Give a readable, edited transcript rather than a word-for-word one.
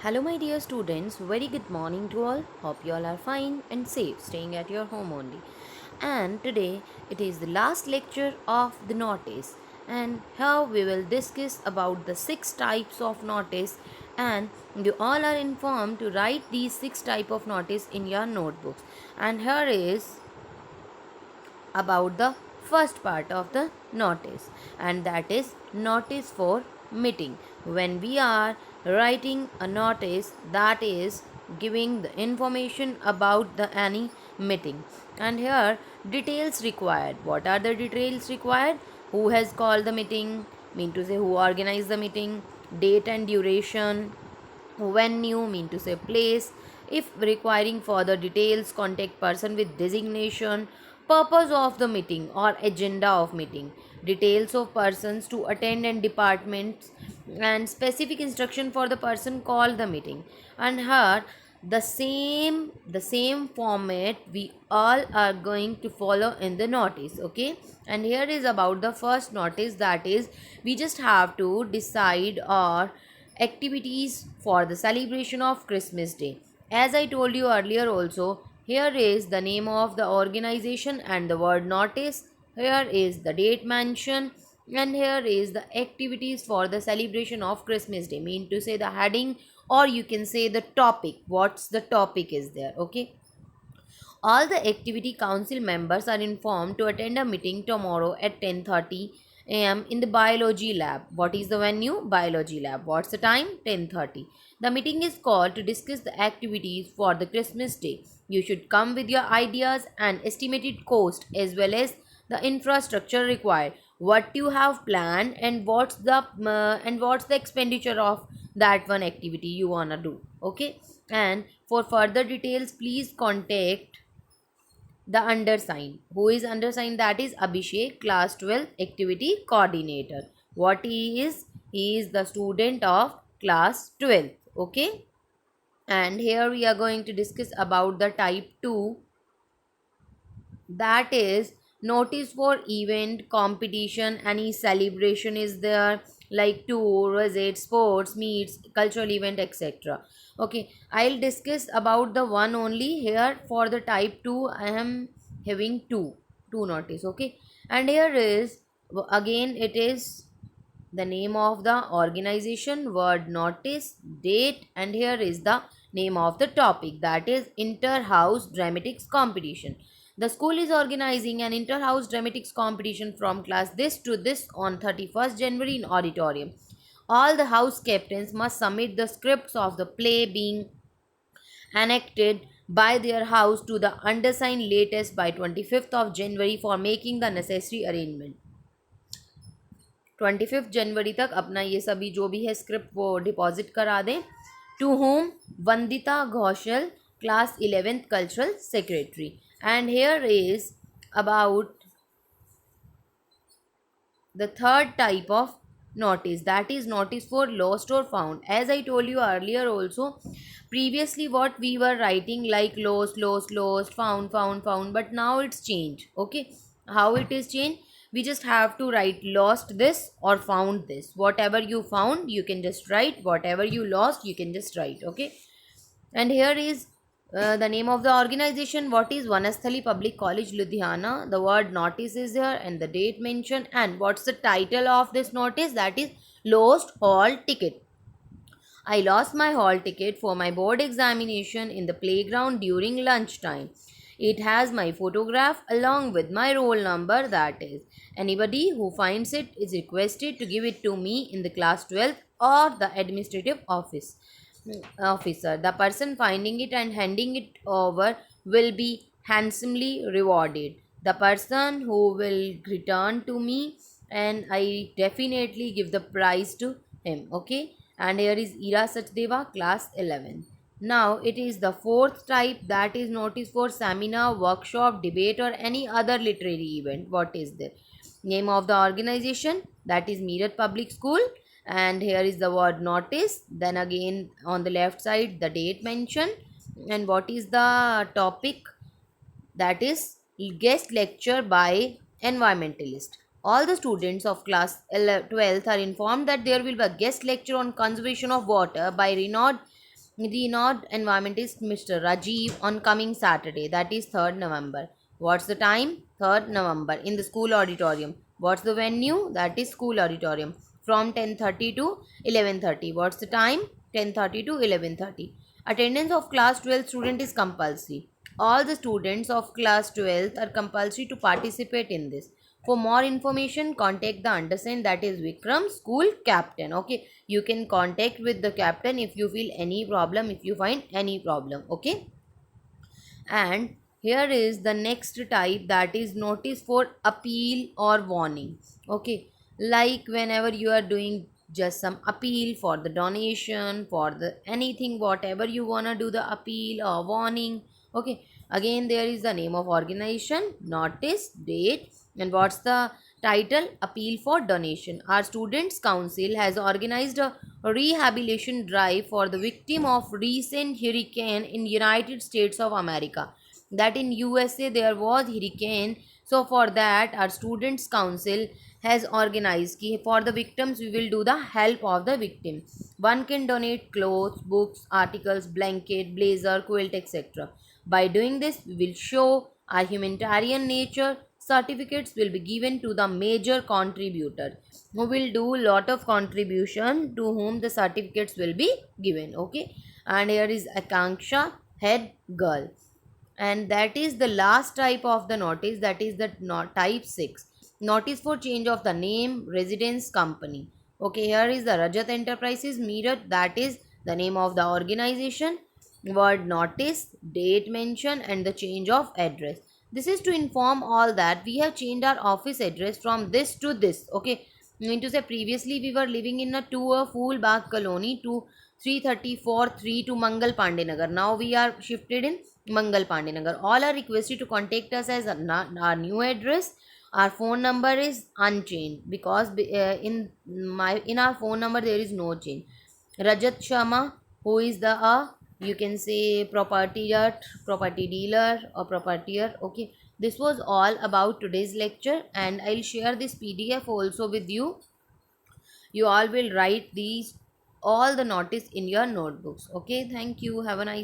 Hello, my dear students. Very good morning to all. Hope you all are fine and safe, staying at your home only. And today it is the last lecture of the notice, and here we will discuss about the six types of notice. And you all are informed to write these six type of notice in your notebooks. And here is about the first part of the notice, and that is notice for meeting. When we are writing a notice, that is giving the information about the any meeting. And here details required. What are the details required? Who has called the meeting, mean to say who organized the meeting, date and duration, venue, mean to say place. If requiring further details, contact person with designation, purpose of the meeting or agenda of meeting, details of persons to attend and departments, and specific instruction for the person called the meeting. And here the same format we all are going to follow in the notice. Okay, and here is about the first notice, that is we just have to decide or activities for the celebration of Christmas Day. As I told you earlier, also, here is the name of the organization and the word notice. Here is the date mentioned, and here is the activities for the celebration of Christmas Day. Mean to say the heading, or you can say the topic. What's the topic is there? Okay, all the activity council members are informed to attend a meeting tomorrow at 10:30 a.m. in the biology lab. What is the venue? Biology lab. What's the time? 10:30. The meeting is called to discuss the activities for the Christmas day. You should come with your ideas and estimated cost as well as the infrastructure required. What you have planned and what's the expenditure of that one activity you wanna do. Okay, and for further details, please contact the undersigned. Who is undersigned? That is Abhishek, class 12 activity coordinator. What he is? He is the student of class 12. Okay, and here we are going to discuss about the type 2, that is notice for event, competition, any celebration is there, like tour, visit, sports, meets, cultural event, etc. Okay, I'll discuss about the one only. Here for the type 2 I am having two notice. Okay, and here is again it is the name of the organization, word notice, date, and here is the name of the topic, that is inter-house dramatics competition. The school is organizing an inter-house dramatics competition from class this to this on 31st January in auditorium. All the house captains must submit the scripts of the play being enacted by their house to the undersigned latest by 25th of January for making the necessary arrangement. 25 जनवरी तक अपना ये सभी जो भी है script वो deposit करा दें. To home? Vandita Ghoshal, class 11th cultural secretary. And here is about the third type of notice, that is notice for lost or found. As I told you earlier also, previously what we were writing like lost, found, but now it's changed. Okay, how it is changed? We just have to write lost this or found this. Whatever you found you can just write, whatever you lost you can just write. Okay, and here is the name of the organization. What is Vanasthali Public College, Ludhiana? The word notice is here and the date mentioned. And what's the title of this notice? That is Lost Hall Ticket. I lost my hall ticket for my board examination in the playground during lunchtime. It has my photograph along with my roll number. That is, anybody who finds it is requested to give it to me in the class 12th or the administrative officer. The person finding it and handing it over will be handsomely rewarded. The person who will return to me, and I definitely give the prize to him. Okay, and here is Ira Sachdeva, class 11. Now it is the fourth type, that is notice for seminar, workshop, debate, or any other literary event. What is the name of the organization? That is Meerut Public School. And here is the word notice. Then again on the left side the date mentioned. And what is the topic? That is guest lecture by environmentalist. All the students of class 12th are informed that there will be a guest lecture on conservation of water by renowned Renowned environmentalist Mr. Rajiv on coming Saturday, that is 3rd November. What's the time? 3rd November in the school auditorium. What's the venue? That is school auditorium. From 10:30 to 11:30. What's the time? 10:30 to 11:30. Attendance of class 12 student is compulsory. All the students of class 12 are compulsory to participate in this. For more information, contact the undersigned, that is Vikram, school captain. Okay, you can contact with the captain if you feel any problem, if you find any problem. Okay, and here is the next type, that is notice for appeal or warning. Okay, like whenever you are doing just some appeal for the donation, for the anything, whatever you wanna do the appeal or warning. Okay, again there is the name of organization, notice, date, and what's the title? Appeal for donation. Our students council has organized a rehabilitation drive for the victim of recent hurricane in United States of America. That in USA there was hurricane, so for that our students council has organized ki for the victims we will do the help of the victim. One can donate clothes, books, articles, blanket, blazer, quilt, etc. By doing this we will show our humanitarian nature. Certificates will be given to the major contributor who will do lot of contribution, to whom the certificates will be given. Okay, and here is Akanksha, head girl, and that is the last type of the notice, that is the type 6, notice for change of the name, residence, company. Okay, here is the Rajat Enterprises Meerut, that is the name of the organization. Word notice, date mention, and the change of address. This is to inform all that we have changed our office address from this to this. Okay, I mean to say previously we were living in a 2 a full bath colony to 334 3 to Mangal Pandey Nagar. Now we are shifted in Mangal Pandey Nagar. All are requested to contact us as our new address. Our phone number is unchanged because in our phone number there is no change. Rajat Sharma, who is the you can say property dealer or propertier. Okay, this was all about today's lecture, and I'll share this PDF also with you. You all will write these all the notice in your notebooks. Okay, thank you. Have a nice